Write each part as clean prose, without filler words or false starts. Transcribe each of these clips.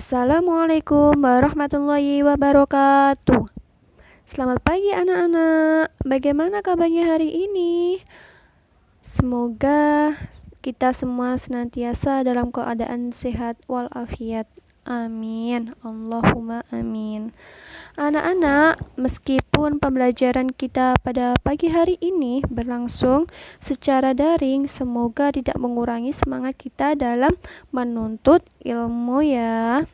Assalamualaikum warahmatullahi wabarakatuh. Selamat pagi anak-anak. Bagaimana kabarnya hari ini? Semoga kita semua senantiasa dalam keadaan sehat walafiat. Amin. Allahumma amin. Anak-anak, meskipun pembelajaran kita pada pagi hari ini berlangsung secara daring, semoga tidak mengurangi semangat kita dalam menuntut ilmu ya.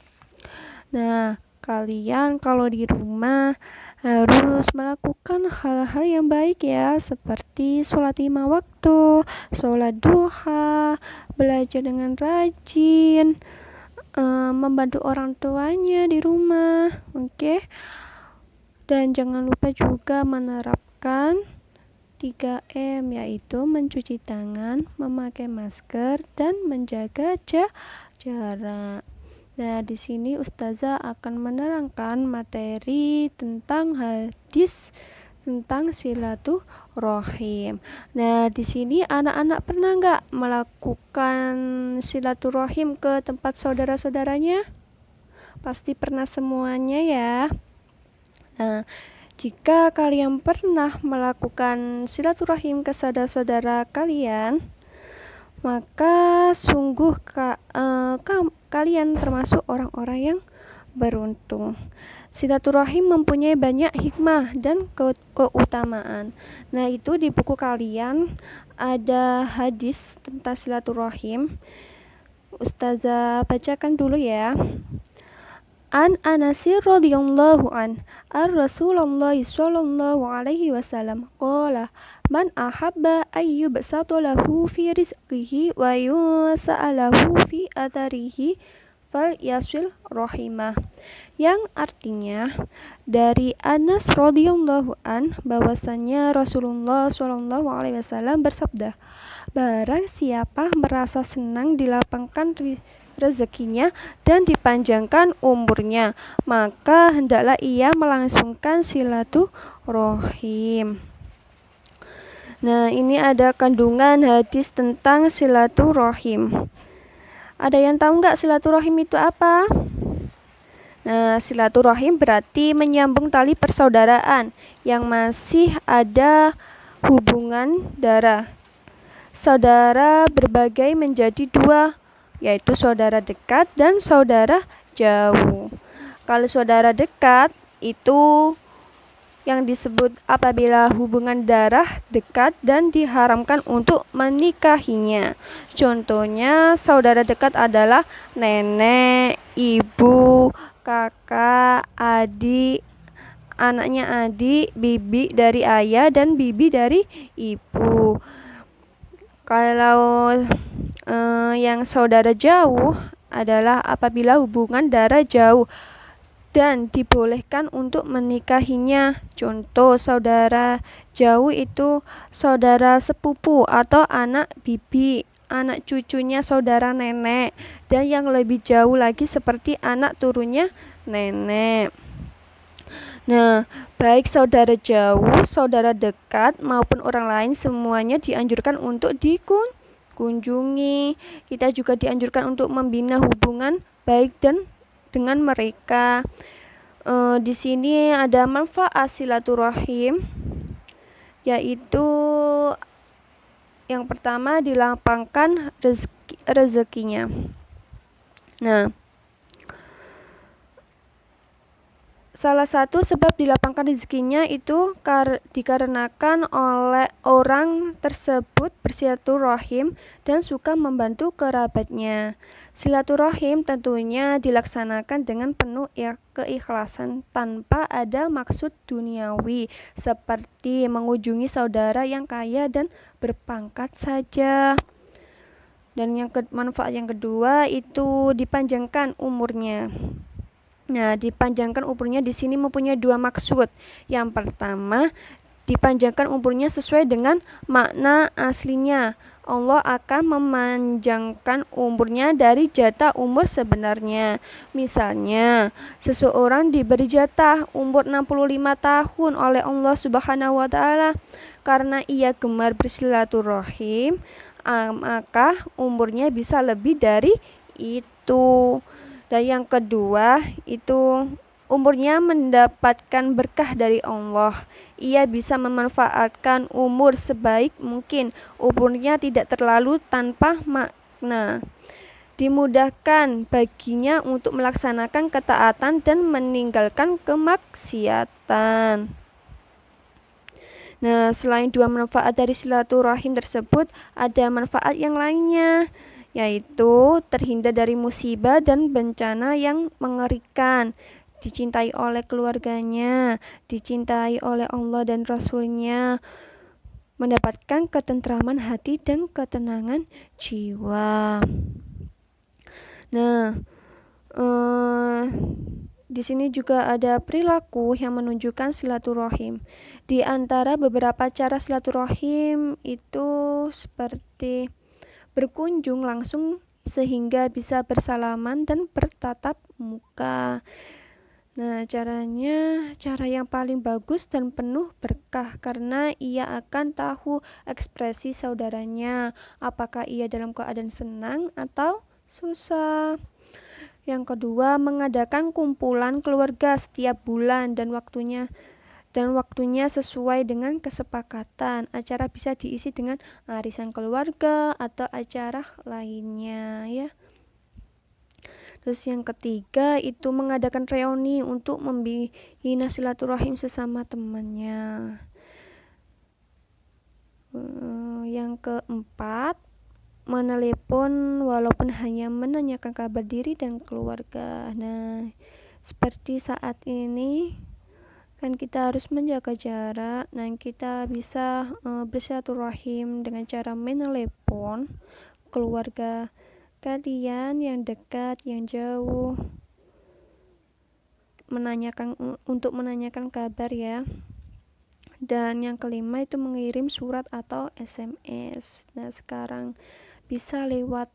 Nah, kalian kalau di rumah harus melakukan hal-hal yang baik ya, seperti sholat 5 waktu, sholat duha, belajar dengan rajin, membantu orang tuanya di rumah, oke? Dan jangan lupa juga menerapkan 3M, yaitu mencuci tangan, memakai masker, dan menjaga jarak. Nah, di sini Ustazah akan menerangkan materi tentang hadis tentang silaturahim. Nah, di sini anak-anak pernah nggak melakukan silaturahim ke tempat saudara-saudaranya? Pasti pernah semuanya ya. Nah, jika kalian pernah melakukan silaturahim ke saudara-saudara kalian, maka sungguh kalian termasuk orang-orang yang beruntung. Silaturahim mempunyai banyak hikmah dan keutamaan. Nah, itu di buku kalian ada hadis tentang silaturahim. Ustazah bacakan dulu ya. An Anasir radhiyallahu an Rasulullah sallallahu alaihi wasallam qala man ahabba ayyubsata lahu fi rizqihi wa yusa'alahu fi atharihi fal yasil rahimah, yang artinya dari Anas radhiyallahu an bahwasanya Rasulullah sallallahu alaihi wasallam bersabda, barang siapa merasa senang dilapangkan rezekinya dan dipanjangkan umurnya, maka hendaklah ia melangsungkan silaturahim. Nah, ini ada kandungan hadis tentang silaturahim. Ada yang tahu nggak silaturahim itu apa? Nah, silaturahim berarti menyambung tali persaudaraan yang masih ada hubungan darah. Saudara berbagai menjadi dua, yaitu saudara dekat dan saudara jauh. Kalau saudara dekat itu yang disebut apabila hubungan darah dekat dan diharamkan untuk menikahinya. Contohnya saudara dekat adalah nenek, ibu, kakak, adik, anaknya adik, bibi dari ayah dan bibi dari ibu. Kalau yang saudara jauh adalah apabila hubungan darah jauh dan dibolehkan untuk menikahinya. Contoh saudara jauh itu saudara sepupu atau anak bibi, anak cucunya saudara nenek, dan yang lebih jauh lagi seperti anak turunnya nenek. Nah, baik saudara jauh, saudara dekat maupun orang lain semuanya dianjurkan untuk dikunjungi. Kita juga dianjurkan untuk membina hubungan baik dan dengan mereka. Di sini ada manfaat silaturahim, yaitu yang pertama dilapangkan rezekinya. Nah, salah satu sebab dilapangkan rezekinya itu dikarenakan oleh orang tersebut bersilaturahim dan suka membantu kerabatnya. Silaturahim tentunya dilaksanakan dengan penuh keikhlasan tanpa ada maksud duniawi, seperti mengunjungi saudara yang kaya dan berpangkat saja. Dan manfaat yang kedua itu dipanjangkan umurnya. Nah, dipanjangkan umurnya di sini mempunyai dua maksud. Yang pertama, dipanjangkan umurnya sesuai dengan makna aslinya. Allah akan memanjangkan umurnya dari jatah umur sebenarnya. Misalnya, seseorang diberi jatah umur 65 tahun oleh Allah Subhanahu wa taala karena ia gemar bersilaturahim, maka umurnya bisa lebih dari itu. Dan yang kedua itu umurnya mendapatkan berkah dari Allah. Ia bisa memanfaatkan umur sebaik mungkin. Umurnya tidak terlalu tanpa makna. Dimudahkan baginya untuk melaksanakan ketaatan dan meninggalkan kemaksiatan. Nah, selain dua manfaat dari silaturahim tersebut, ada manfaat yang lainnya, yaitu terhindar dari musibah dan bencana yang mengerikan, dicintai oleh keluarganya, dicintai oleh Allah dan Rasul-Nya, mendapatkan ketentraman hati dan ketenangan jiwa. Nah, di sini juga ada perilaku yang menunjukkan silaturahim. Di antara beberapa cara silaturahim itu seperti berkunjung langsung sehingga bisa bersalaman dan bertatap muka. Nah, cara yang paling bagus dan penuh berkah karena ia akan tahu ekspresi saudaranya, apakah ia dalam keadaan senang atau susah. Yang kedua, mengadakan kumpulan keluarga setiap bulan dan waktunya sesuai dengan kesepakatan. Acara bisa diisi dengan arisan keluarga atau acara lainnya ya. Terus yang ketiga itu mengadakan reuni untuk membina silaturahim sesama temannya. Yang keempat, menelepon walaupun hanya menanyakan kabar diri dan keluarga. Nah, seperti saat ini kan kita harus menjaga jarak. Nah, kita bisa bersilaturahim dengan cara menelepon keluarga kalian yang dekat, yang jauh, untuk menanyakan kabar ya. Dan yang kelima itu mengirim surat atau SMS. Nah, sekarang bisa lewat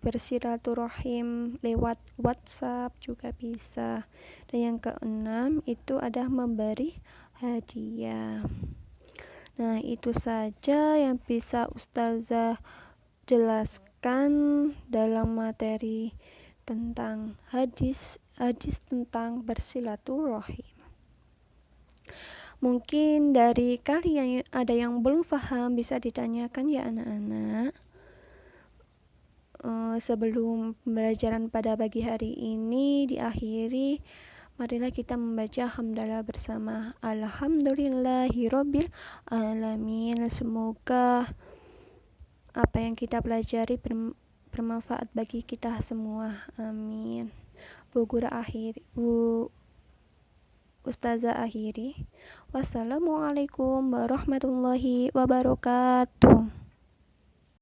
bersilaturahim lewat WhatsApp juga bisa. Dan yang keenam itu ada memberi hadiah. Nah, itu saja yang bisa Ustazah jelaskan dalam materi tentang hadis tentang bersilaturahim. Mungkin dari kalian ada yang belum paham, bisa ditanyakan ya anak-anak. Sebelum pembelajaran pada pagi hari ini diakhiri, marilah kita membaca hamdalah bersama. Alhamdulillahirabbil alamin. Semoga apa yang kita pelajari bermanfaat bagi kita semua. Amin. Bu Ustazah akhiri. Wassalamualaikum warahmatullahi wabarakatuh.